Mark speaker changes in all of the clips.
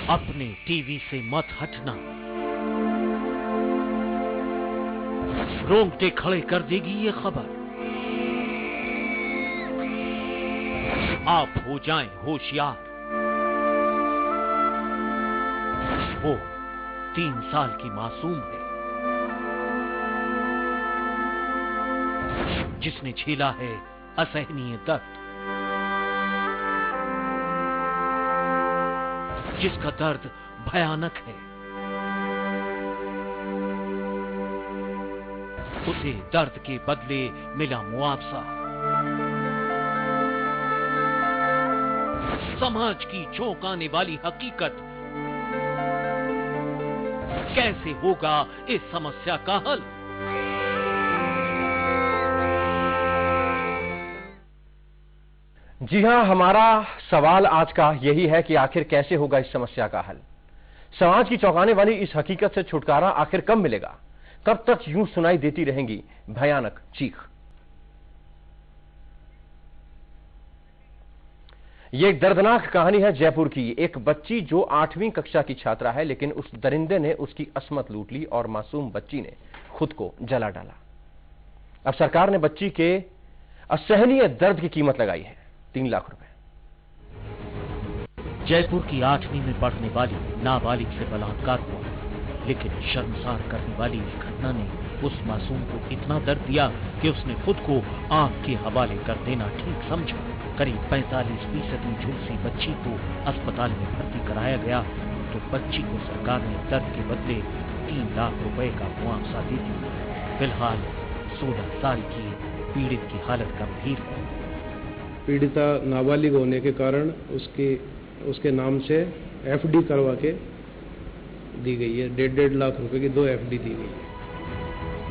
Speaker 1: अपने टीवी से मत हटना, रोंगटे खड़े कर देगी ये खबर। आप हो जाएं होशियार। वो 3 साल की मासूम है जिसने झेला है असहनीय दर्द, जिसका दर्द भयानक है। उसे दर्द के बदले मिला मुआवजा। समाज की चौंकाने वाली हकीकत। कैसे होगा इस समस्या का हल?
Speaker 2: जी हां, हमारा सवाल आज का यही है कि आखिर कैसे होगा इस समस्या का हल। समाज की चौंकाने वाली इस हकीकत से छुटकारा आखिर कब मिलेगा? कब तक यूं सुनाई देती रहेंगी भयानक चीख? ये एक दर्दनाक कहानी है जयपुर की। एक बच्ची जो 8वीं कक्षा की छात्रा है, लेकिन उस दरिंदे ने उसकी असमत लूट ली और मासूम बच्ची ने खुद को जला डाला। अब सरकार ने बच्ची के असहनीय दर्द की कीमत लगाई है 3 लाख रुपए।
Speaker 1: जयपुर की 8वीं में पढ़ने वाली नाबालिग से बलात्कार हुआ, लेकिन शर्मसार करने वाली इस घटना ने उस मासूम को इतना दर्द दिया कि उसने खुद को आग के हवाले कर देना ठीक समझा। करीब 45% झुलसी बच्ची को अस्पताल में भर्ती कराया गया तो बच्ची को सरकार ने दर्द के बदले 3 लाख रुपए का मुआवजा दे दिया। फिलहाल 16 साल की पीड़ित की हालत गंभीर है।
Speaker 3: पीड़िता नाबालिग होने के कारण उसके नाम से एफडी करवा के दी गई है। 1.5 लाख रुपए की 2 एफडी दी गई है।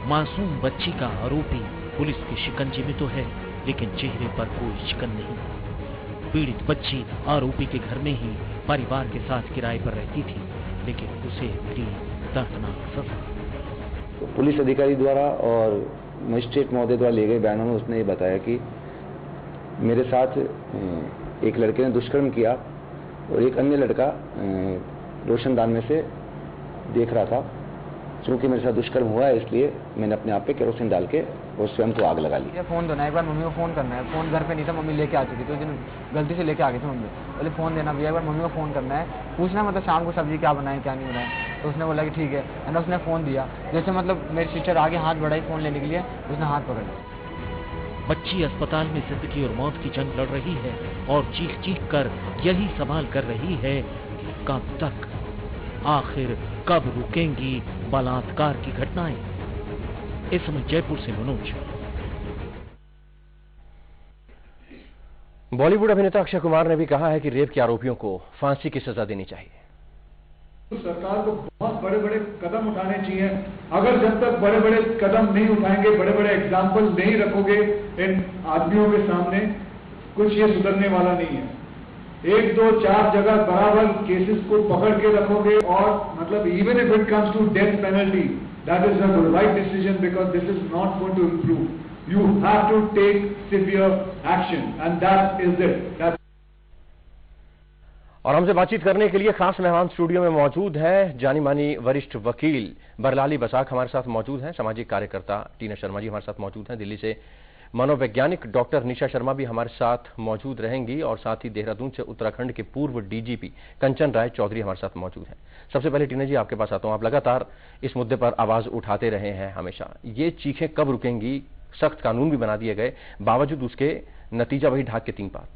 Speaker 1: मासूम बच्ची का आरोपी पुलिस के शिकंजे में तो है, लेकिन चेहरे पर कोई शिकन नहीं। पीड़ित बच्ची आरोपी के घर में ही परिवार के साथ किराए पर रहती थी, लेकिन उसे मिली दर्दनाक सजा।
Speaker 4: तो पुलिस अधिकारी द्वारा और मजिस्ट्रेट महोदय द्वारा लिए गए बयानों में उसने ये बताया कि मेरे साथ एक लड़के ने दुष्कर्म किया और एक अन्य लड़का रोशनदान में से देख रहा था। चूंकि मेरे साथ दुष्कर्म हुआ है, इसलिए मैंने अपने आप पे केरोसिन डाल के और स्वयं को आग लगा ली।
Speaker 5: फोन देना, एक बार मम्मी को फोन करना है। फोन घर पे नहीं था, मम्मी लेके आ चुकी थी, उस दिन गलती से लेके आ गई थी मम्मी। बोले फोन देना भैया, एक बार मम्मी को फोन करना है, पूछना मतलब शाम को सब्जी क्या बनाए क्या नहीं बनाए। तो उसने बोला कि ठीक है ना। उसने फोन दिया, जैसे मतलब मेरी सिस्टर आगे हाथ बढ़ाई फोन लेने के लिए, उसने हाथ पकड़ लिया।
Speaker 1: बच्ची अस्पताल में जिंदगी और मौत की जंग लड़ रही है और चीख चीख कर यही सवाल कर रही है कि कब तक, आखिर कब रुकेंगी बलात्कार की घटनाएं। इस समय जयपुर से मनोज।
Speaker 2: बॉलीवुड अभिनेता अक्षय कुमार ने भी कहा है कि रेप के आरोपियों को फांसी की सजा देनी चाहिए।
Speaker 6: तो सरकार को बहुत बड़े बड़े कदम उठाने चाहिए। अगर जब तक बड़े बड़े कदम नहीं उठाएंगे, बड़े बड़े एग्जाम्पल नहीं रखोगे इन आदमियों के सामने, कुछ ये सुधरने वाला नहीं है। 1, 2, 4 जगह बराबर केसेस को पकड़ के रखोगे और मतलब even if it comes to death penalty, that is the right decision because this is not going to improve. You have to take severe action and that is it.
Speaker 2: और हमसे बातचीत करने के लिए खास मेहमान स्टूडियो में मौजूद है। जानी मानी वरिष्ठ वकील बरलाली बसाक हमारे साथ मौजूद हैं। सामाजिक कार्यकर्ता टीना शर्मा जी हमारे साथ मौजूद हैं। दिल्ली से मनोवैज्ञानिक डॉक्टर निशा शर्मा भी हमारे साथ मौजूद रहेंगी और साथ ही देहरादून से उत्तराखंड के पूर्व डीजीपी कंचन राय चौधरी हमारे साथ मौजूद हैं। सबसे पहले टीना जी आपके पास आता हूं। आप लगातार इस मुद्दे पर आवाज उठाते रहे हैं हमेशा। ये चीखें कब रुकेंगी? सख्त कानून भी बना दिए गए, बावजूद उसके नतीजा वही ढाक के 3 पात।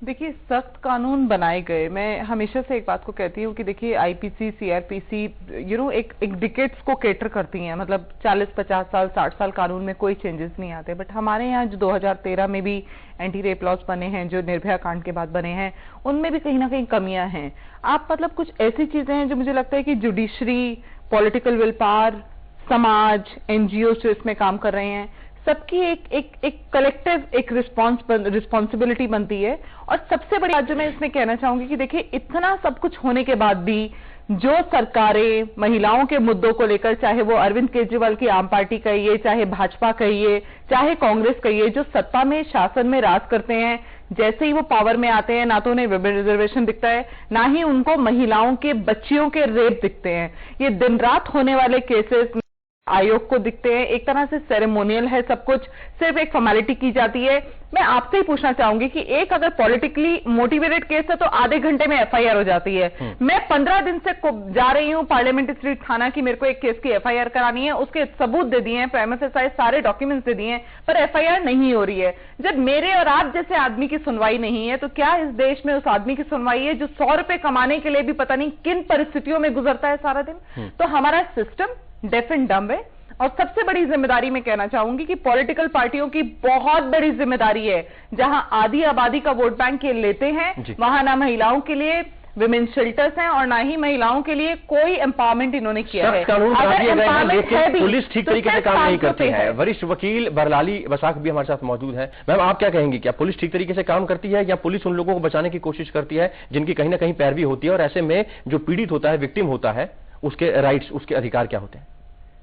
Speaker 7: देखिए, सख्त कानून बनाए गए। मैं हमेशा से एक बात को कहती हूँ कि देखिए आईपीसी, सीआरपीसी एक डिकेट्स को केटर करती हैं। मतलब 40, 50 साल, 60 साल कानून में कोई चेंजेस नहीं आते। बट हमारे यहाँ जो 2013 में भी एंटी रेप लॉज बने हैं, जो निर्भया कांड के बाद बने हैं, उनमें भी कहीं ना कहीं कमियां हैं। आप मतलब कुछ ऐसी चीजें हैं जो मुझे लगता है कि जुडिशरी, पॉलिटिकल विल पावर, समाज, एनजीओ जो इसमें काम कर रहे हैं, सबकी एक कलेक्टिव एक रिस्पॉन्सिबिलिटी बनती है। और सबसे बड़ी बात जो मैं इसमें कहना चाहूंगी कि देखिए, इतना सब कुछ होने के बाद भी जो सरकारें महिलाओं के मुद्दों को लेकर, चाहे वो अरविंद केजरीवाल की आम पार्टी कहिए, चाहे भाजपा कहिए, चाहे कांग्रेस कहिए, जो सत्ता में, शासन में राज करते हैं, जैसे ही वो पावर में आते हैं ना तो उन्हें रिजर्वेशन दिखता है, ना ही उनको महिलाओं के बच्चियों के रेप दिखते हैं। ये दिन रात होने वाले केसेस आयोग को दिखते हैं। एक तरह से सेरेमोनियल है सब कुछ, सिर्फ एक फॉर्मेलिटी की जाती है। मैं आपसे ही पूछना चाहूंगी कि एक अगर पॉलिटिकली मोटिवेटेड केस है तो आधे घंटे में एफआईआर हो जाती है। मैं 15 दिन से जा रही हूं पार्लियामेंट स्ट्रीट थाना की, मेरे को एक केस की एफआईआर करानी है, उसके सबूत दे दिए हैं, प्रेमिसेस सारे डॉक्यूमेंट्स दे दिए हैं, पर एफआईआर नहीं हो रही है। जब मेरे और आप जैसे आदमी की सुनवाई नहीं है तो क्या इस देश में उस आदमी की सुनवाई है जो 100 रुपए कमाने के लिए भी पता नहीं किन परिस्थितियों में गुजरता है सारा दिन? तो हमारा सिस्टम डेफ एंड डम्ब है। और सबसे बड़ी जिम्मेदारी मैं कहना चाहूंगी कि पॉलिटिकल पार्टियों की बहुत बड़ी जिम्मेदारी है, जहां आधी आबादी का वोट बैंक ये लेते हैं वहां ना महिलाओं के लिए विमेन शेल्टर्स हैं और ना ही महिलाओं के लिए कोई एम्पावरमेंट इन्होंने किया है।
Speaker 2: कानून बना दिए गए हैं लेकिन पुलिस ठीक तरीके से काम नहीं करती है। वरिष्ठ वकील बरलाली बसाक भी हमारे साथ मौजूद है। मैम, आप क्या कहेंगी, क्या पुलिस ठीक तरीके से काम करती है या पुलिस उन लोगों को बचाने की कोशिश करती है जिनकी कहीं ना कहीं पैरवी होती है, और ऐसे में जो पीड़ित होता है, विक्टिम होता है, उसके राइट्स, उसके अधिकार क्या होते हैं?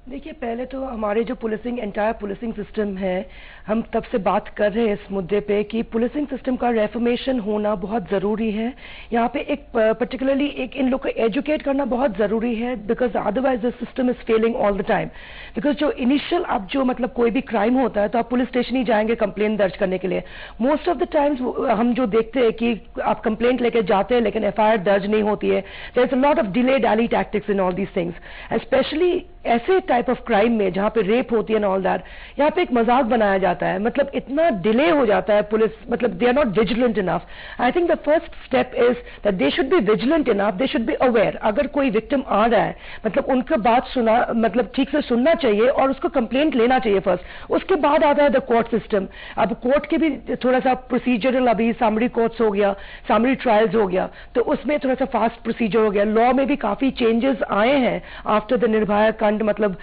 Speaker 8: देखिए, पहले तो हमारे जो एंटायर पुलिसिंग सिस्टम है, हम तब से बात कर रहे हैं इस मुद्दे पे कि पुलिसिंग सिस्टम का रेफॉर्मेशन होना बहुत ज़रूरी है। यहाँ पे एक पर्टिकुलरली एक इन लोग को एजुकेट करना बहुत ज़रूरी है, because otherwise the system is failing all the time. Because जो इनिशियल अब जो मतलब कोई भी क्राइम होता है तो आप पुलिस स्टेशन ही जाएंगे कंप्लेंट दर्ज करने के लिए। मोस्ट ऑफ द टाइम्स हम जो देखते हैं कि आप कंप्लेंट लेके जाते हैं लेकिन एफआईआर दर्ज नहीं होती है। There is a lot of delay dally tactics in all these things, especially ऐसे टाइप ऑफ क्राइम में जहां पे रेप होती है एंड ऑल दैट। यहाँ पे एक मजाक बनाया जाता है, मतलब इतना डिले हो जाता है पुलिस, मतलब they are not vigilant enough. I think the first step is that they should be vigilant enough, they should be aware. अगर कोई विक्टिम आ रहा है मतलब उनका बात सुना, मतलब ठीक से सुनना चाहिए और उसको कंप्लेंट लेना चाहिए फर्स्ट। उसके बाद आता है द कोर्ट सिस्टम। अब कोर्ट के भी थोड़ा सा प्रोसीजरल, अभी सामरी कोर्ट्स हो गया, सामरी ट्रायल्स हो गया, तो उसमें थोड़ा सा फास्ट प्रोसीजर हो गया। लॉ में भी काफी चेंजेस आए हैं आफ्टर द निर्भया कांड, मतलब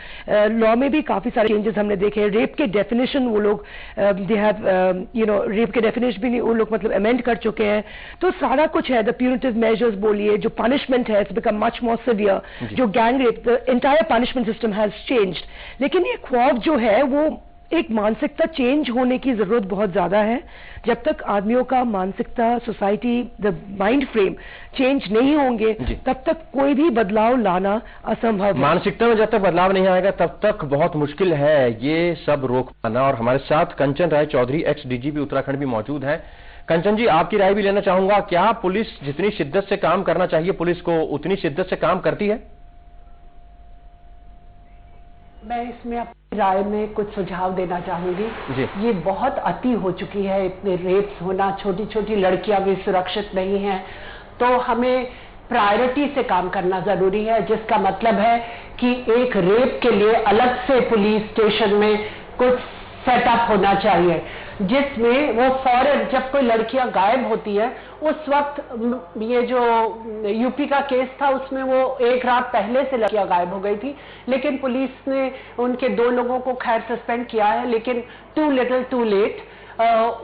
Speaker 8: लॉ में भी काफी सारे चेंजेस हमने देखे। रेप के डेफिनेशन वो लोग दे हैव रेप के डेफिनेशन भी वो लोग मतलब अमेंड कर चुके हैं। तो सारा कुछ है, द प्यूनिटिव मेजर्स बोलिए, जो पनिशमेंट है it's become much more severe. जो gang rape, the entire punishment system has changed. लेकिन ये खौफ जो है वो एक मानसिकता चेंज होने की जरूरत बहुत ज्यादा है। जब तक आदमियों का मानसिकता, society, the mind frame change नहीं होंगे तब तक कोई भी बदलाव लाना असंभव है।
Speaker 2: मानसिकता में जब तक बदलाव नहीं आएगा तब तक बहुत मुश्किल है ये सब रोक पाना। और हमारे साथ कंचन राय चौधरी, एक्स डीजीपी उत्तराखंड भी मौजूद हैं। कंचन जी, आपकी राय भी लेना चाहूंगा, क्या पुलिस जितनी शिद्दत से काम करना चाहिए पुलिस को उतनी शिद्दत से काम करती है?
Speaker 9: मैं इसमें अपनी राय में कुछ सुझाव देना चाहूंगी। ये बहुत अति हो चुकी है, इतने रेप्स होना, छोटी छोटी लड़कियां भी सुरक्षित नहीं हैं। तो हमें प्रायोरिटी से काम करना जरूरी है, जिसका मतलब है कि एक रेप के लिए अलग से पुलिस स्टेशन में कुछ सेटअप होना चाहिए, जिसमें वो फौरन जब कोई लड़कियां गायब होती है उस वक्त, ये जो यूपी का केस था उसमें वो एक रात पहले से लड़कियां गायब हो गई थी, लेकिन पुलिस ने उनके 2 लोगों को खैर सस्पेंड किया है, लेकिन टू लिटिल टू लेट,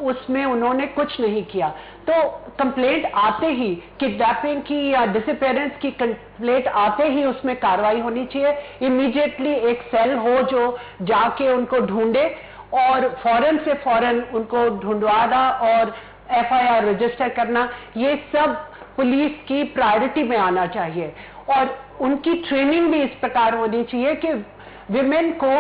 Speaker 9: उसमें उन्होंने कुछ नहीं किया। तो कंप्लेंट आते ही, किडनैपिंग की या डिसअपीयरेंस की कंप्लेंट आते ही उसमें कार्रवाई होनी चाहिए। इमीडिएटली एक सेल हो जो जाके उनको ढूंढे और फौरन से फौरन उनको ढूंढवाना और एफआईआर रजिस्टर करना, ये सब पुलिस की प्रायोरिटी में आना चाहिए। और उनकी ट्रेनिंग भी इस प्रकार होनी चाहिए कि विमेन को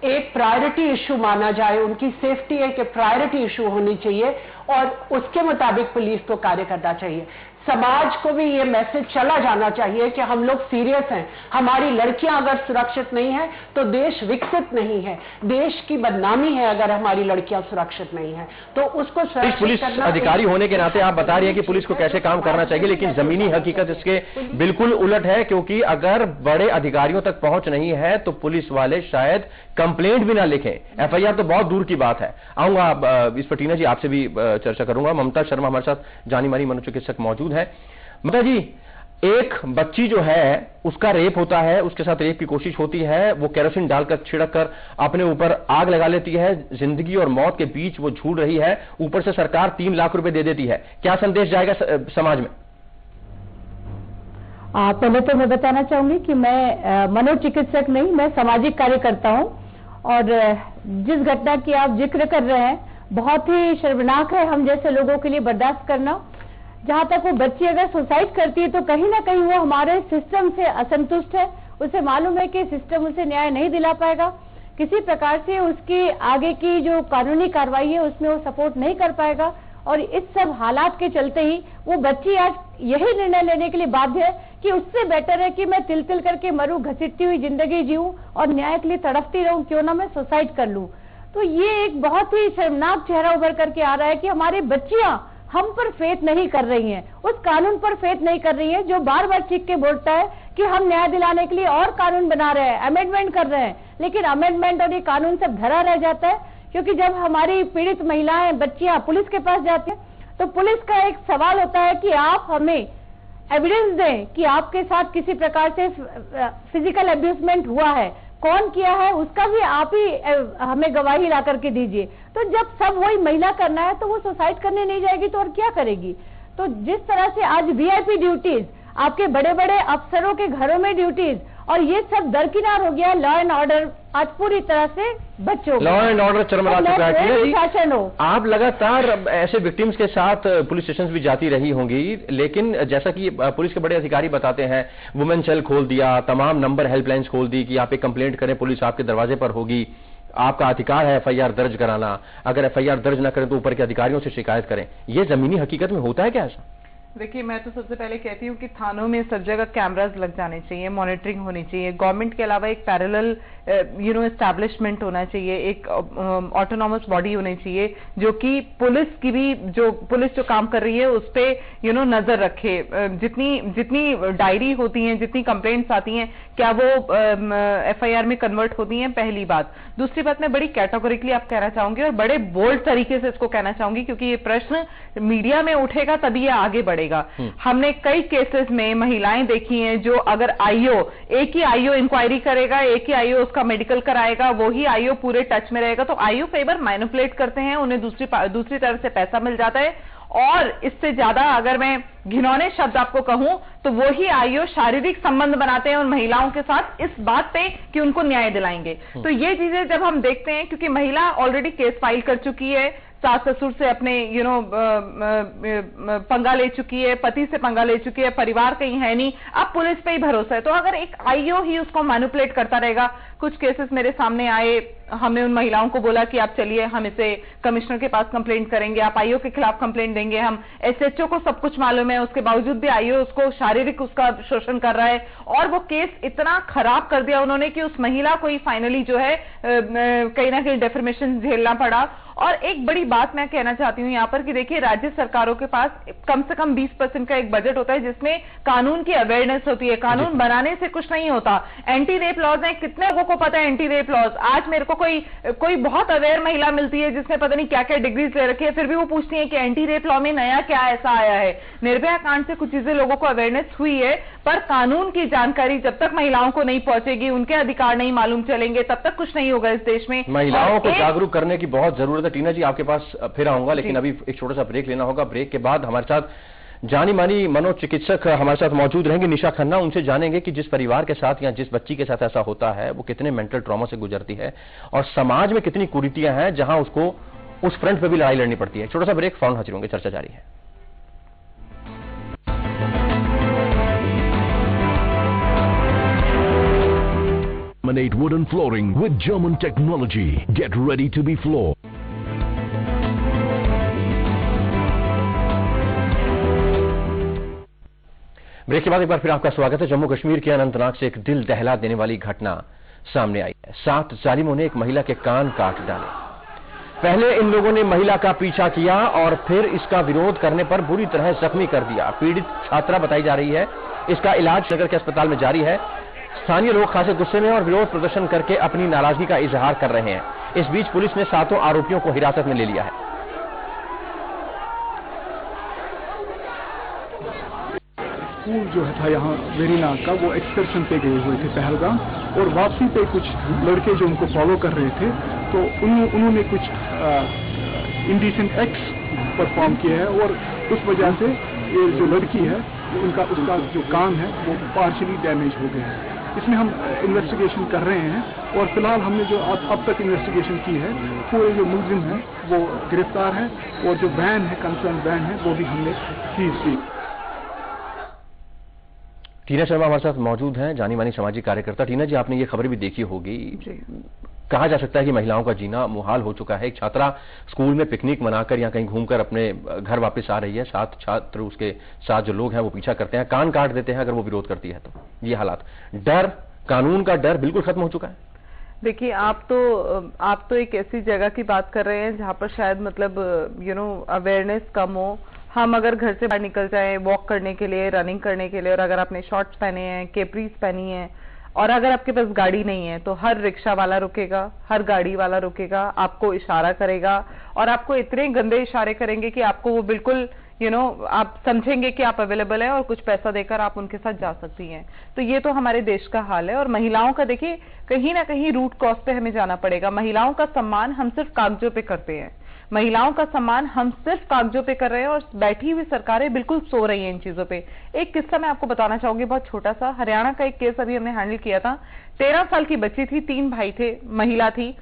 Speaker 9: एक प्रायोरिटी इशू माना जाए, उनकी सेफ्टी एक प्रायोरिटी इशू होनी चाहिए और उसके मुताबिक पुलिस को कार्य करना चाहिए। समाज को भी ये मैसेज चला जाना चाहिए कि हम लोग सीरियस हैं, हमारी लड़कियां अगर सुरक्षित नहीं है तो देश विकसित नहीं है, देश की बदनामी है अगर हमारी लड़कियां सुरक्षित नहीं है। तो उसको सुरक्षित
Speaker 2: पुलिस
Speaker 9: करना,
Speaker 2: अधिकारी होने के नाते आप बता रही हैं कि पुलिस को कैसे काम करना चाहिए, लेकिन जमीनी हकीकत इसके बिल्कुल उलट है, क्योंकि अगर बड़े अधिकारियों तक पहुंच नहीं है तो पुलिस वाले शायद कंप्लेंट भी ना लिखें, एफआईआर तो बहुत दूर की बात है। आऊंगा इस पर टीना जी आपसे भी चर्चा करूंगा। ममता शर्मा हमारे साथ जानी मानी मनोचिकित्सक मौजूद है। ममता जी, एक बच्ची जो है उसका रेप होता है, उसके साथ रेप की कोशिश होती है, वो केरोसिन डालकर छिड़क कर अपने ऊपर आग लगा लेती है, जिंदगी और मौत के बीच वो झूल रही है, ऊपर से सरकार 3 लाख रुपए दे देती है। क्या संदेश जाएगा समाज में?
Speaker 10: पहले तो मैं बताना चाहूंगी कि मैं मनोचिकित्सक नहीं, मैं सामाजिक कार्यकर्ता हूं और जिस घटना की आप जिक्र कर रहे हैं बहुत ही शर्मनाक है हम जैसे लोगों के लिए बर्दाश्त करना। जहां तक वो बच्ची अगर सुसाइड करती है तो कहीं ना कहीं वो हमारे सिस्टम से असंतुष्ट है, उसे मालूम है कि सिस्टम उसे न्याय नहीं दिला पाएगा, किसी प्रकार से उसकी आगे की जो कानूनी कार्रवाई है उसमें वो सपोर्ट नहीं कर पाएगा। और इस सब हालात के चलते ही वो बच्ची आज यही निर्णय लेने के लिए बाध्य है कि उससे बेटर है कि मैं तिल तिल करके मरूं, घसीटती हुई जिंदगी जीऊं और न्याय के लिए तड़पती रहूं, क्यों ना मैं सुसाइड कर लूं। तो ये एक बहुत ही शर्मनाक चेहरा उभर करके आ रहा है कि हमारी बच्चियां हम पर फेथ नहीं कर रही हैं, उस कानून पर फेथ नहीं कर रही हैं जो बार बार चीख के बोलता है कि हम न्याय दिलाने के लिए और कानून बना रहे हैं, अमेंडमेंट कर रहे हैं, लेकिन अमेंडमेंट और ये कानून सब धरा रह जाता है। क्योंकि जब हमारी पीड़ित महिलाएं, बच्चियां पुलिस के पास जाती हैं तो पुलिस का एक सवाल होता है कि आप हमें एविडेंस दें कि आपके साथ किसी प्रकार से फिजिकल अब्यूजमेंट हुआ है, कौन किया है उसका भी आप ही हमें गवाही ला करके दीजिए। तो जब सब वही महिला करना है तो वो सुसाइड करने नहीं जाएगी तो और क्या करेगी। तो जिस तरह से आज वीआईपी ड्यूटीज, आपके बड़े बड़े अफसरों के घरों में ड्यूटीज और ये सब दरकिनार हो गया, लॉ एंड ऑर्डर आज पूरी तरह से बच्चों
Speaker 2: लॉ एंड ऑर्डर चरमरा चुका है।
Speaker 10: शासन हो,
Speaker 2: आप लगातार ऐसे विक्टिम्स के साथ पुलिस स्टेशन भी जाती रही होंगी, लेकिन जैसा कि पुलिस के बड़े अधिकारी बताते हैं, वुमेन सेल खोल दिया, तमाम नंबर हेल्पलाइंस खोल दी कि आप एक कंप्लेंट करें, पुलिस आपके दरवाजे पर होगी, आपका अधिकार है एफआईआर दर्ज कराना, अगर एफआईआर दर्ज न करें तो ऊपर के अधिकारियों से शिकायत करें। ये जमीनी हकीकत में होता है क्या ऐसा?
Speaker 7: देखिए, मैं तो सबसे पहले कहती हूँ कि थानों में सब जगह कैमरास लग जाने चाहिए, मॉनिटरिंग होनी चाहिए, गवर्नमेंट के अलावा एक पैरेलल एस्टैब्लिशमेंट होना चाहिए, एक ऑटोनॉमस बॉडी होनी चाहिए जो कि पुलिस जो काम कर रही है उस पे नजर रखे। जितनी डायरी होती हैं, जितनी कंप्लेंट्स आती हैं, क्या वो एफआईआर में कन्वर्ट होती हैं, पहली बात। दूसरी बात, मैं बड़ी कैटेगोरिकली आप कहना चाहूंगी और बड़े बोल्ड तरीके से इसको कहना चाहूंगी क्योंकि ये प्रश्न मीडिया में उठेगा तभी ये आगे बढ़ेगा। हमने कई केसेस में महिलाएं देखी हैं जो अगर एक ही आईओ इंक्वायरी करेगा, एक ही आईओ उसका मेडिकल कराएगा, वो ही आईओ पूरे टच में रहेगा, तो आईओ कई बार मैनिपुलेट करते हैं, उन्हें दूसरी तरफ से पैसा मिल जाता है। और इससे ज्यादा अगर मैं घिनौने शब्द आपको कहूं तो वो ही आईओ शारीरिक संबंध बनाते हैं उन महिलाओं के साथ इस बात पे कि उनको न्याय दिलाएंगे। तो ये चीजें जब हम देखते हैं, क्योंकि महिला ऑलरेडी केस फाइल कर चुकी है, सास ससुर से अपने पंगा ले चुकी है, पति से पंगा ले चुकी है, परिवार कहीं है नहीं, अब पुलिस पे ही भरोसा है। तो अगर एक आईओ ही उसको मैनिपुलेट करता रहेगा, कुछ केसेस मेरे सामने आए, हमने उन महिलाओं को बोला कि आप चलिए हम इसे कमिश्नर के पास कंप्लेंट करेंगे, आप आईओ के खिलाफ कंप्लेंट देंगे, हम एसएचओ को सब कुछ मालूम है, उसके बावजूद भी आईओ उसको शारीरिक उसका शोषण कर रहा है और वो केस इतना खराब कर दिया उन्होंने कि उस महिला को ही फाइनली जो है कहीं ना कहीं डेफर्मेशन झेलना पड़ा। और एक बड़ी बात मैं कहना चाहती हूं यहां पर कि देखिए, राज्य सरकारों के पास कम से कम 20% का एक बजट होता है जिसमें कानून की अवेयरनेस होती है। कानून बनाने से कुछ नहीं होता। एंटी रेप लॉज है, कितने लोगों को पता है एंटी रेप लॉज? आज मेरे को कोई बहुत अवेयर महिला मिलती है जिसने पता नहीं क्या क्या डिग्रीज ले रखी है, फिर भी वो पूछती है कि एंटी रेप लॉ में नया क्या ऐसा आया है। निर्भया कांड से कुछ चीजें लोगों को अवेयरनेस हुई है, पर कानून की जानकारी जब तक महिलाओं को नहीं पहुंचेगी, उनके अधिकार नहीं मालूम चलेंगे, तब तक कुछ नहीं होगा इस देश में।
Speaker 2: महिलाओं को जागरूक करने की बहुत जरूरत है। टीना जी, आपके पास फिर आऊंगा, लेकिन अभी एक छोटा सा ब्रेक लेना होगा। ब्रेक के बाद हमारे साथ जानी मानी मनोचिकित्सक हमारे साथ मौजूद रहेंगे, निशा खन्ना। उनसे जानेंगे कि जिस परिवार के साथ या जिस बच्ची के साथ ऐसा होता है वो कितने मेंटल ट्रॉमा से गुजरती है और समाज में कितनी कुरीतियां हैं जहां उसको उस फ्रंट पे भी लड़ाई लड़नी पड़ती है। छोटा सा ब्रेक, फौरन हाजिर होंगे, चर्चा जारी है।
Speaker 11: Laminate wooden flooring with German technology. Get ready to be floored.
Speaker 2: Break के बाद एक बार फिर आपका स्वागत है। जम्मू कश्मीर के अनंतनाग से एक दिल दहला देने वाली घटना सामने आई है। 7 जालिमों ने एक महिला के कान काट डाले। पहले इन लोगों ने महिला का पीछा किया और फिर इसका विरोध करने पर बुरी तरह जख्मी कर दिया। पीड़ित छात्रा बताई जा रही है। इसका इलाज नगर के अस्पताल में जारी है। स्थानीय लोग खासे गुस्से में और विरोध प्रदर्शन करके अपनी नाराजगी का इजहार कर रहे हैं। इस बीच पुलिस ने 7 आरोपियों को हिरासत में ले लिया है।
Speaker 12: स्कूल जो था यहाँ वेरीनाग का, वो एक्सकर्शन पे गए हुए थे पहलगाम, और वापसी पे कुछ लड़के जो उनको फॉलो कर रहे थे तो उन्होंने कुछ इंडिसेंट एक्ट्स परफॉर्म किया है और उस वजह से ये जो लड़की है उसका जो कान है वो पार्शली डैमेज हो गया है। इसमें हम इन्वेस्टिगेशन कर रहे हैं और फिलहाल हमने जो अब तक इन्वेस्टिगेशन की है, पूरे जो मुलजिम है वो गिरफ्तार है और जो वैन है, कंसर्न वैन है, वो भी हमने सीज की।
Speaker 2: टीना शर्मा हमारे साथ मौजूद हैं, जानी मानी सामाजिक कार्यकर्ता। टीना जी, आपने ये खबर भी देखी होगी, कहा जा सकता है कि महिलाओं का जीना मुहाल हो चुका है। एक छात्रा स्कूल में पिकनिक मनाकर या कहीं घूमकर अपने घर वापस आ रही है, साथ छात्र उसके साथ जो लोग हैं वो पीछा करते हैं, कान काट देते हैं अगर वो विरोध करती है तो। ये हालात, डर, कानून का डर बिल्कुल खत्म हो चुका है।
Speaker 7: देखिए, आप तो एक ऐसी जगह की बात कर रहे हैं जहां पर शायद मतलब अवेयरनेस कम हो। हम अगर घर से बाहर निकल जाएं वॉक करने के लिए, रनिंग करने के लिए, और अगर आपने शॉर्ट्स पहने हैं, केपरीज पहनी है, और अगर आपके पास गाड़ी नहीं है तो हर रिक्शा वाला रुकेगा, हर गाड़ी वाला रुकेगा, आपको इशारा करेगा और आपको इतने गंदे इशारे करेंगे कि आपको वो बिल्कुल आप समझेंगे कि आप अवेलेबल है और कुछ पैसा देकर आप उनके साथ जा सकती हैं। तो ये तो हमारे देश का हाल है। और महिलाओं का देखिए, कहीं ना कहीं रूट कॉज पे हमें जाना पड़ेगा। महिलाओं का सम्मान हम सिर्फ कागजों पे करते हैं, महिलाओं का सम्मान हम सिर्फ कागजों पे कर रहे हैं और बैठी हुई सरकारें बिल्कुल सो रही हैं इन चीजों पे। एक किस्सा मैं आपको बताना चाहूंगी, बहुत छोटा सा। हरियाणा का एक केस अभी हमने हैंडल किया था। 13 साल की बच्ची थी, 3 भाई थे, महिला थी,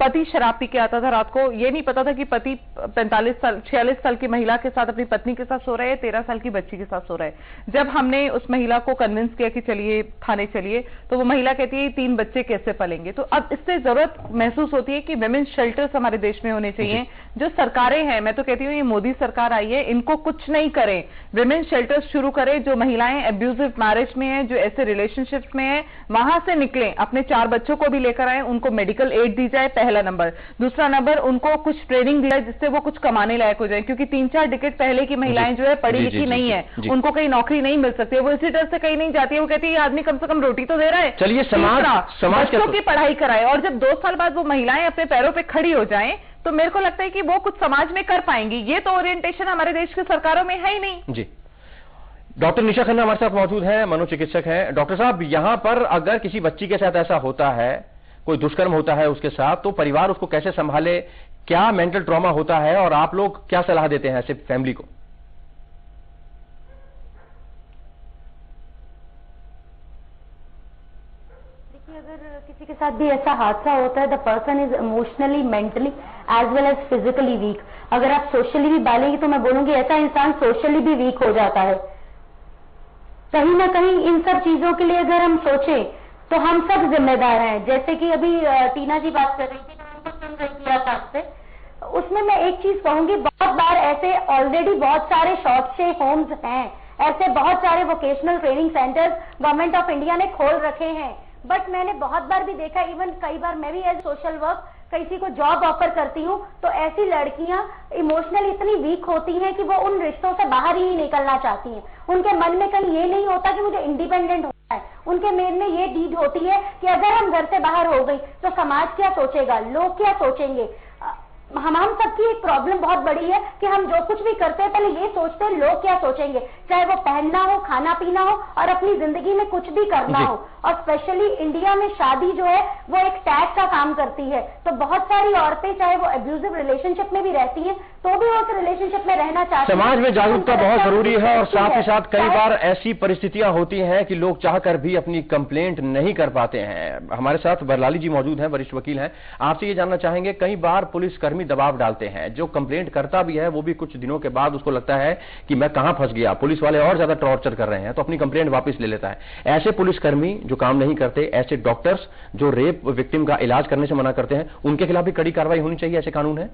Speaker 7: पति शराब पी के आता था रात को। ये नहीं पता था कि पति 46 साल की महिला के साथ, अपनी पत्नी के साथ सो रहा है, 13 साल की बच्ची के साथ सो रहा है। जब हमने उस महिला को कन्विंस किया कि चलिए थाने चलिए, तो वो महिला कहती है 3 बच्चे कैसे पलेंगे। तो अब इससे जरूरत महसूस होती है कि विमेन्स शेल्टर्स हमारे देश में होने चाहिए। जो सरकारें हैं, मैं तो कहती हूँ ये मोदी सरकार आई है, इनको कुछ नहीं करें, विमेन्स शेल्टर्स शुरू करें। जो महिलाएं एब्यूजिव मैरिज में है, जो ऐसे रिलेशनशिप्स में है, वहां से निकलें, अपने 4 बच्चों को भी लेकर आए, उनको मेडिकल एड दी जाए, पहला नंबर। दूसरा नंबर, उनको कुछ ट्रेनिंग दी जाए जिससे वो कुछ कमाने लायक हो जाए, क्योंकि 3-4 डिकेड पहले की महिलाएं जो है पढ़ी लिखी नहीं है, उनको कहीं नौकरी नहीं मिल सकती है, वो इसी डर से कहीं नहीं जाती है। वो कहती है आदमी कम से कम रोटी तो दे रहा है।
Speaker 2: चलिए, समाज
Speaker 7: बच्चों की पढ़ाई कराए, और जब 2 साल बाद वो महिलाएं अपने पैरों पर खड़ी हो जाएं तो मेरे को लगता है कि वो कुछ समाज में कर पाएंगी। ये तो ओरिएंटेशन हमारे देश की सरकारों में है ही नहीं।
Speaker 2: जी, डॉक्टर निशा खन्ना हमारे साथ मौजूद हैं, मनोचिकित्सक हैं। डॉक्टर साहब, यहां पर अगर किसी बच्ची के साथ ऐसा होता है, कोई दुष्कर्म होता है उसके साथ, तो परिवार उसको कैसे संभाले, क्या मेंटल ट्रॉमा होता है और आप लोग क्या सलाह देते हैं ऐसे फैमिली को?
Speaker 10: देखिए, अगर किसी के साथ भी ऐसा हादसा होता है, the person is emotionally, mentally as well as physically weak. अगर आप सोशली भी बालेंगे तो मैं बोलूंगी ऐसा इंसान सोशली भी वीक हो जाता है। कहीं ना कहीं इन सब चीजों के लिए अगर हम सोचें तो हम सब जिम्मेदार हैं। जैसे कि अभी टीना जी बात कर रही थी, मैं उनको सुन रही थी आपसे, उसमें मैं एक चीज कहूंगी, बहुत बार ऐसे ऑलरेडी बहुत सारे शॉर्ट स्टे होम्स हैं, ऐसे बहुत सारे vocational training centres government of India ने खोल रखे हैं। बट मैंने बहुत बार भी देखा, इवन कई बार मैं भी एज सोशल वर्क किसी को जॉब ऑफर करती हूँ, तो ऐसी लड़कियां इमोशनल इतनी वीक होती हैं कि वो उन रिश्तों से बाहर ही निकलना चाहती हैं। उनके मन में कहीं ये नहीं होता कि मुझे इंडिपेंडेंट होना है, उनके मन में ये डीड होती है कि अगर हम घर से बाहर हो गई तो समाज क्या सोचेगा, लोग क्या सोचेंगे। हम सबकी एक प्रॉब्लम बहुत बड़ी है कि हम जो कुछ भी करते हैं पहले ये सोचते हैं लोग क्या सोचेंगे, चाहे वो पहनना हो, खाना पीना हो और अपनी जिंदगी में कुछ भी करना हो। और स्पेशली इंडिया में शादी जो है वो एक टैग का काम करती है, तो बहुत सारी औरतें चाहे वो एब्यूजिव रिलेशनशिप में भी रहती हैं तो भी वो उस रिलेशनशिप में रहना चाहती हैं।
Speaker 2: समाज में जागरूकता बहुत जरूरी है और साथ ही साथ कई बार ऐसी परिस्थितियां होती हैं कि लोग चाहकर भी अपनी कंप्लेंट नहीं कर पाते हैं। हमारे साथ बरलाली जी मौजूद हैं, वरिष्ठ वकील हैं। आपसे ये जानना चाहेंगे, कई बार पुलिसकर्मी दबाव डालते हैं, जो कंप्लेंट करता भी है वो भी कुछ दिनों के बाद उसको लगता है कि मैं कहां फंस गया, पुलिस वाले और ज्यादा टॉर्चर कर रहे हैं, तो अपनी कंप्लेंट वापस ले लेता है। ऐसे पुलिसकर्मी जो काम नहीं करते, ऐसे डॉक्टर्स जो रेप विक्टिम का इलाज करने से मना करते हैं, उनके खिलाफ भी कड़ी कार्रवाई होनी चाहिए, ऐसे कानून है?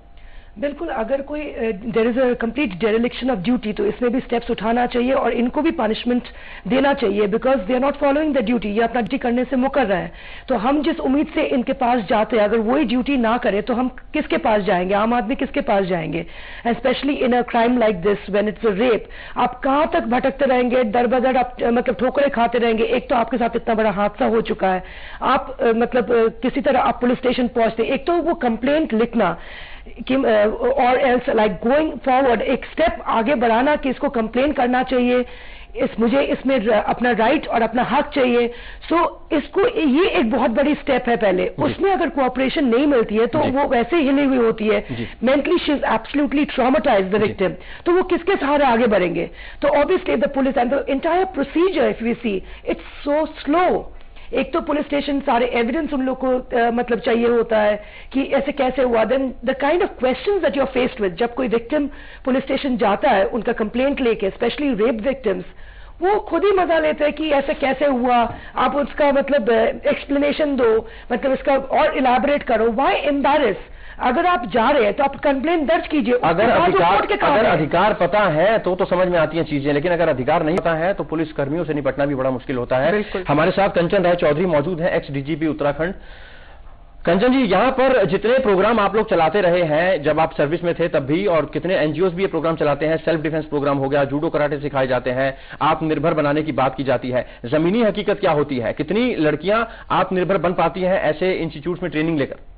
Speaker 8: बिल्कुल, अगर कोई there is a complete dereliction of duty तो इसमें भी स्टेप्स उठाना चाहिए और इनको भी पनिशमेंट देना चाहिए, because they are not following the duty. ये अपना ड्यूटी करने से मुकर रहे हैं, तो हम जिस उम्मीद से इनके पास जाते हैं, अगर वही ड्यूटी ना करे तो हम किसके पास जाएंगे, आम आदमी किसके पास जाएंगे। And specially in a crime like this when it's a rape, आप कहां तक भटकते रहेंगे, दर बदर आप मतलब ठोकरें खाते रहेंगे। एक तो आपके साथ इतना बड़ा हादसा हो चुका है, आप मतलब किसी तरह आप पुलिस स्टेशन पहुंचते, एक तो वो कंप्लेंट लिखना और एल्स लाइक गोइंग फॉरवर्ड, एक स्टेप आगे बढ़ाना कि इसको कंप्लेन करना चाहिए, मुझे इसमें अपना राइट और अपना हक चाहिए। सो इसको ये एक बहुत बड़ी स्टेप है पहले, उसमें अगर कोऑपरेशन नहीं मिलती है तो वो वैसे हिली हुई होती है, mentally she is absolutely traumatised the victim, तो वो किसके सहारे आगे बढ़ेंगे। तो obviously the police and the entire procedure if we see it's so slow, एक तो पुलिस स्टेशन सारे एविडेंस उन लोग को मतलब चाहिए होता है कि ऐसे कैसे हुआ, then the kind of questions that you are faced with जब कोई विक्टिम पुलिस स्टेशन जाता है उनका कंप्लेंट लेके, स्पेशली रेप विक्टिम्स, वो खुद ही मजा लेते हैं कि ऐसे कैसे हुआ, आप उसका मतलब एक्सप्लेनेशन दो, मतलब इसका और इलैबोरेट करो, व्हाई एम्बैरेस, अगर आप जा रहे हैं तो आप कंप्लेंट दर्ज कीजिए।
Speaker 2: अगर अधिकार पता है तो समझ में आती हैं चीजें, लेकिन अगर अधिकार नहीं पता है तो पुलिस कर्मियों से निपटना भी बड़ा मुश्किल होता है। हमारे साथ कंचन राय चौधरी मौजूद हैं, एक्स डीजीपी उत्तराखंड। कंचन जी, यहाँ पर जितने प्रोग्राम आप लोग चलाते रहे हैं जब आप सर्विस में थे तब भी, और कितने एनजीओज भी ये प्रोग्राम चलाते हैं, सेल्फ डिफेंस प्रोग्राम हो गया, जूडो कराटे सिखाए जाते हैं, आत्मनिर्भर बनाने की बात की जाती है, जमीनी हकीकत क्या होती है? कितनी लड़कियां आत्मनिर्भर बन पाती हैं ऐसे इंस्टीट्यूट्स में ट्रेनिंग लेकर?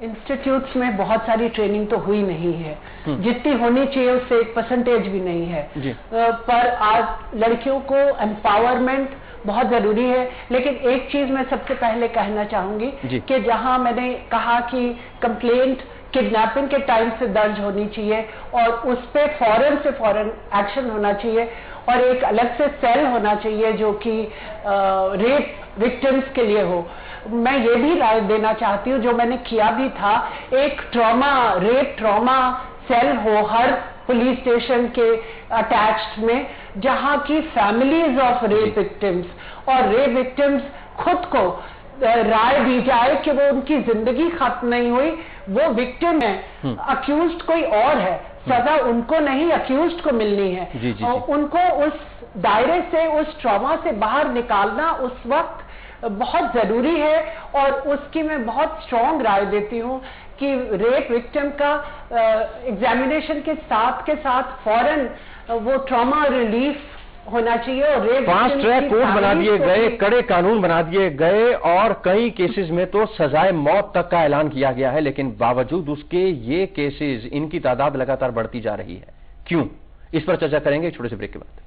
Speaker 9: इंस्टीट्यूट्स में बहुत सारी ट्रेनिंग तो हुई नहीं है, जितनी होनी चाहिए उससे 1% भी नहीं है। पर आज लड़कियों को एम्पावरमेंट बहुत जरूरी है। लेकिन एक चीज मैं सबसे पहले कहना चाहूंगी कि जहां मैंने कहा कि कंप्लेंट किडनैपिंग के टाइम से दर्ज होनी चाहिए और उस पर फौरन से फौरन एक्शन होना चाहिए, और एक अलग से सेल होना चाहिए जो कि रेप विक्टिम्स के लिए हो। मैं ये भी राय देना चाहती हूँ, जो मैंने किया भी था, एक रेप ट्रॉमा सेल हो हर पुलिस स्टेशन के अटैच्ड में, जहां की फैमिलीज ऑफ रेप विक्टिम्स और रेप विक्टिम्स खुद को राय दी जाए कि वो उनकी जिंदगी खत्म नहीं हुई, वो विक्टिम है, अक्यूज्ड कोई और है, सजा उनको नहीं अक्यूज्ड को मिलनी है। और उनको उस दायरे से, उस ट्रॉमा से बाहर निकालना उस वक्त बहुत जरूरी है। और उसकी मैं बहुत स्ट्रॉन्ग राय देती हूँ कि रेप विक्टिम का एग्जामिनेशन के साथ फौरन वो ट्रॉमा रिलीफ होना चाहिए। और रेप
Speaker 2: फास्ट ट्रैक कोर्ट बना दिए गए, कड़े कानून बना दिए गए, और कई केसेस में तो सजाए मौत तक का ऐलान किया गया है, लेकिन बावजूद उसके ये केसेस, इनकी तादाद लगातार बढ़ती जा रही है। क्यों? इस पर चर्चा करेंगे छोटे से ब्रेक के बाद।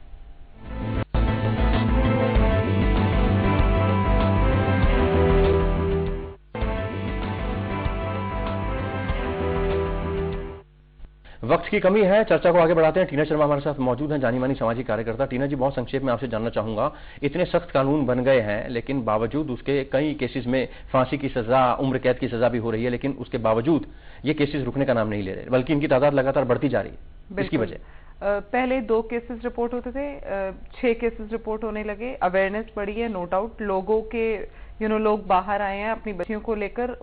Speaker 2: वक्त की कमी है, चर्चा को आगे बढ़ाते हैं। टीना शर्मा हमारे साथ मौजूद हैं, जानी मानी सामाजिक कार्यकर्ता। टीना जी, बहुत संक्षेप में आपसे जानना चाहूंगा, इतने सख्त कानून बन गए हैं लेकिन बावजूद उसके कई केसेस में फांसी की सजा, उम्र कैद की सजा भी हो रही है, लेकिन उसके बावजूद ये केसेस रुकने का नाम नहीं ले रहे, बल्कि इनकी तादाद लगातार बढ़ती जा रही है। इसकी वजह
Speaker 7: पहले 2 केसेस रिपोर्ट होते थे, 6 केसेस रिपोर्ट होने लगे। अवेयरनेस बढ़ी है, नो डाउट। लोगों के लोग बाहर आए हैं अपनी बच्चियों को लेकर,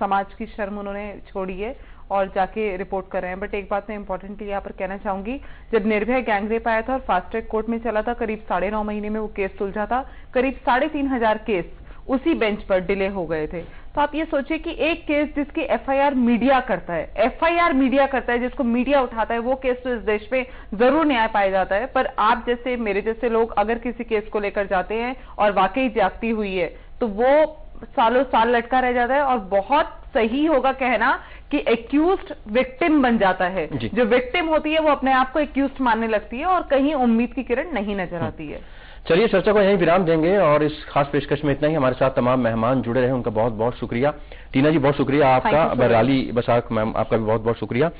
Speaker 7: समाज की शर्म उन्होंने छोड़ी है और जाके रिपोर्ट कर रहे हैं। बट एक बात मैं इंपॉर्टेंटली यहाँ पर कहना चाहूंगी, जब निर्भया गैंगरेप आया था और फास्ट ट्रैक कोर्ट में चला था, करीब 9.5 महीने में वो केस सुलझा था, करीब 3,500 केस उसी बेंच पर डिले हो गए थे। तो आप ये सोचिए कि एक केस जिसकी एफआईआर मीडिया करता है, जिसको मीडिया उठाता है, वो केस तो इस देश में जरूर न्याय पाया जाता है। पर आप जैसे, मेरे जैसे लोग अगर किसी केस को लेकर जाते हैं और वाकई जागती हुई है, तो वो सालों साल लटका रह जाता है। और बहुत सही होगा कहना कि एक्यूज्ड विक्टिम बन जाता है। जो विक्टिम होती है वो अपने आप को एक्यूज्ड मानने लगती है और कहीं उम्मीद की किरण नहीं नजर आती है।
Speaker 2: चलिए, चर्चा को यहीं विराम देंगे और इस खास पेशकश में इतना ही। हमारे साथ तमाम मेहमान जुड़े रहे, उनका बहुत बहुत शुक्रिया। टीना जी, बहुत शुक्रिया आपका। बरलाली बसाक मैम, आपका भी बहुत बहुत शुक्रिया।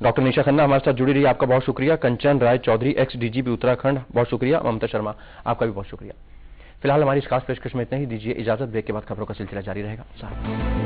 Speaker 2: डॉक्टर निशा खन्ना हमारे साथ जुड़ी रही, आपका बहुत शुक्रिया। कंचन राय चौधरी, एक्स डीजीपी उत्तराखंड, बहुत शुक्रिया। ममता शर्मा, आपका भी बहुत शुक्रिया। फिलहाल हमारी इस खास पेशकश में इतना ही। दीजिए इजाजत, ब्रेक के बाद खबरों का सिलसिला जारी रहेगा।